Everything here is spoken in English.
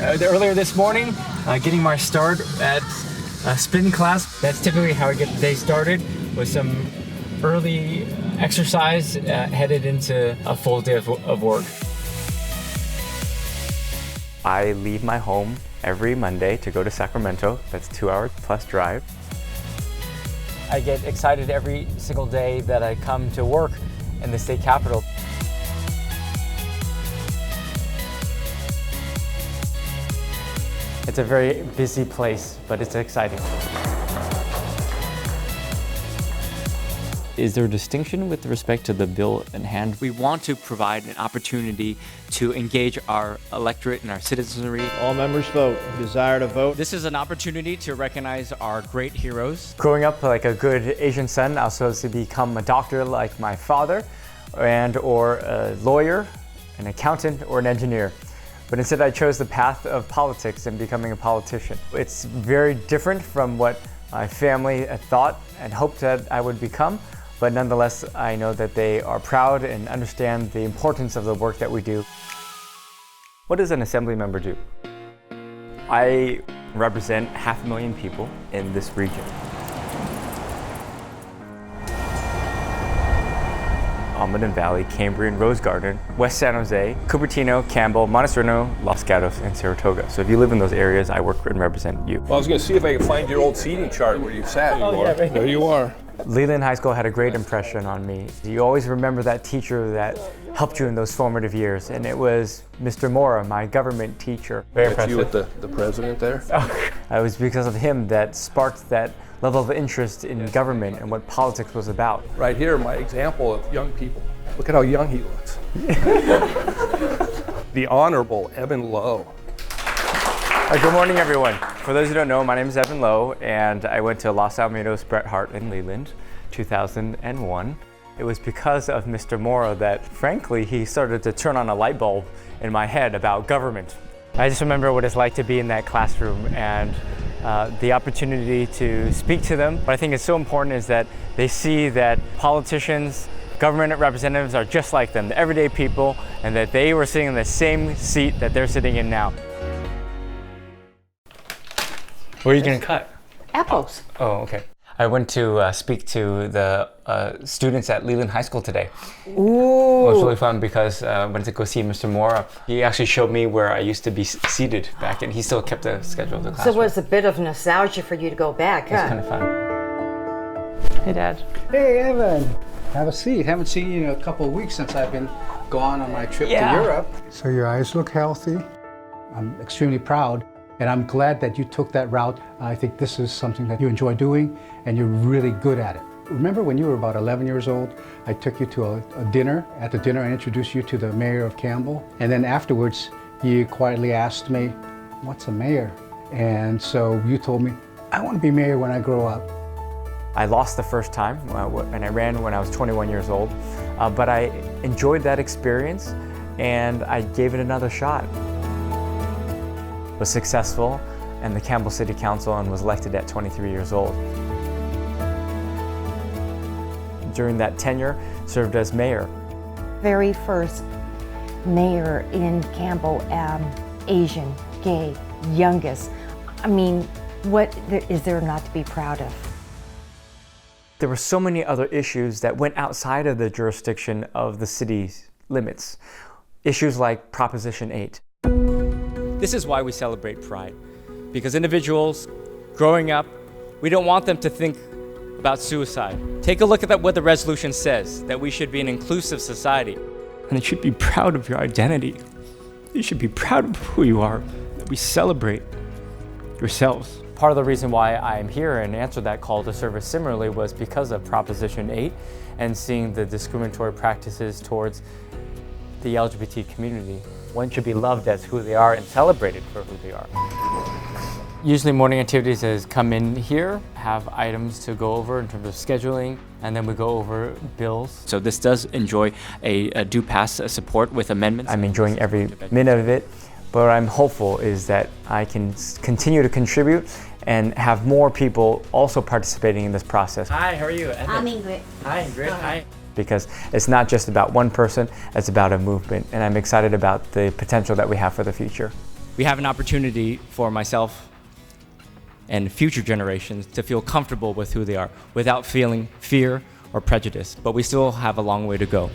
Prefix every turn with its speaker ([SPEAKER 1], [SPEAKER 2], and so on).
[SPEAKER 1] Earlier this morning, getting my start at spin class. That's typically how I get the day started, with some early exercise headed into a full day of work.
[SPEAKER 2] I leave my home every Monday to go to Sacramento. That's 2 hours plus drive.
[SPEAKER 1] I get excited every single day that I come to work in the state capitol. It's a very busy place, but it's exciting. Is there a distinction with respect to the bill in hand? We want to provide an opportunity to engage our electorate and our citizenry.
[SPEAKER 3] All members vote. Desire to vote.
[SPEAKER 4] This is an opportunity to recognize our great heroes.
[SPEAKER 2] Growing up like a good Asian son, I was supposed to become a doctor like my father, or a lawyer, an accountant, or an engineer. But instead I chose the path of politics and becoming a politician. It's very different from what my family thought and hoped that I would become, but nonetheless I know that they are proud and understand the importance of the work that we do. What does an assembly member do? I represent 500,000 people in this region. Almaden Valley, Cambrian, Rose Garden, West San Jose, Cupertino, Campbell, Montesano, Los Gatos, and Saratoga. So if you live in those areas, I work and represent you.
[SPEAKER 5] Well, I was going to see if I could find your old seating chart where you sat. There you are.
[SPEAKER 2] Leland High School had a great impression on me. You always remember that teacher that helped you in those formative years, and it was Mr. MOURA, my government teacher.
[SPEAKER 5] Very impressive. You with the president there?
[SPEAKER 2] It was because of him that sparked that level of interest in government and what politics was about.
[SPEAKER 5] Right here, my example of young people. Look at how young he looks. The Honorable Evan Lowe.
[SPEAKER 2] Good morning, everyone. For those who don't know, my name is Evan Lowe, and I went to Los Alamitos Bret Harte in Leland, 2001. It was because of Mr. MOURA that, frankly, he started to turn on a light bulb in my head about government. I just remember what it's like to be in that classroom and the opportunity to speak to them. What I think is so important is that they see that politicians, government representatives are just like them, the everyday people, and that they were sitting in the same seat that they're sitting in now. What are you going to cut?
[SPEAKER 6] Apples.
[SPEAKER 2] Oh, okay. I went to speak to the students at Leland High School today.
[SPEAKER 6] Ooh.
[SPEAKER 2] It was really fun because I went to go see Mr. MOURA. He actually showed me where I used to be seated back, and he still kept the schedule of the classroom.
[SPEAKER 6] So it was a bit of nostalgia for you to go back, huh?
[SPEAKER 2] It was kind of fun. Hey, Dad.
[SPEAKER 7] Hey, Evan. Have a seat. Haven't seen you in a couple of weeks since I've been gone on my trip to Europe. So your eyes look healthy. I'm extremely proud. And I'm glad that you took that route. I think this is something that you enjoy doing, and you're really good at it. Remember when you were about 11 years old, I took you to a dinner. At the dinner, I introduced you to the mayor of Campbell. And then afterwards, you quietly asked me, what's a mayor? And so you told me, I want to be mayor when I grow up.
[SPEAKER 2] I lost the first time, and I ran when I was 21 years old. But I enjoyed that experience, and I gave it another shot. Was successful in the Campbell City Council and was elected at 23 years old. During that tenure, served as mayor.
[SPEAKER 6] Very first mayor in Campbell, Asian, gay, youngest. I mean, what is there not to be proud of?
[SPEAKER 2] There were so many other issues that went outside of the jurisdiction of the city's limits. Issues like Proposition 8.
[SPEAKER 4] This is why we celebrate Pride. Because individuals growing up, we don't want them to think about suicide. Take a look at what the resolution says, that we should be an inclusive society.
[SPEAKER 1] And you should be proud of your identity. You should be proud of who you are, that we celebrate yourselves.
[SPEAKER 2] Part of the reason why I'm here and answered that call to service similarly was because of Proposition 8 and seeing the discriminatory practices towards the LGBT community. One should be loved as who they are and celebrated for who they are. Usually morning activities is come in here, have items to go over in terms of scheduling, and then we go over bills.
[SPEAKER 4] So this does enjoy a due pass support with amendments.
[SPEAKER 2] I'm enjoying every minute of it, but what I'm hopeful is that I can continue to contribute and have more people also participating in this process.
[SPEAKER 4] Hi, how are you?
[SPEAKER 6] I'm Ingrid.
[SPEAKER 4] Hi, Ingrid. Hi.
[SPEAKER 2] Because it's not just about one person, it's about a movement, and I'm excited about the potential that we have for the future.
[SPEAKER 4] we have an opportunity for myself and future generations to feel comfortable with who they are without feeling fear or prejudice, but we still have a long way to go.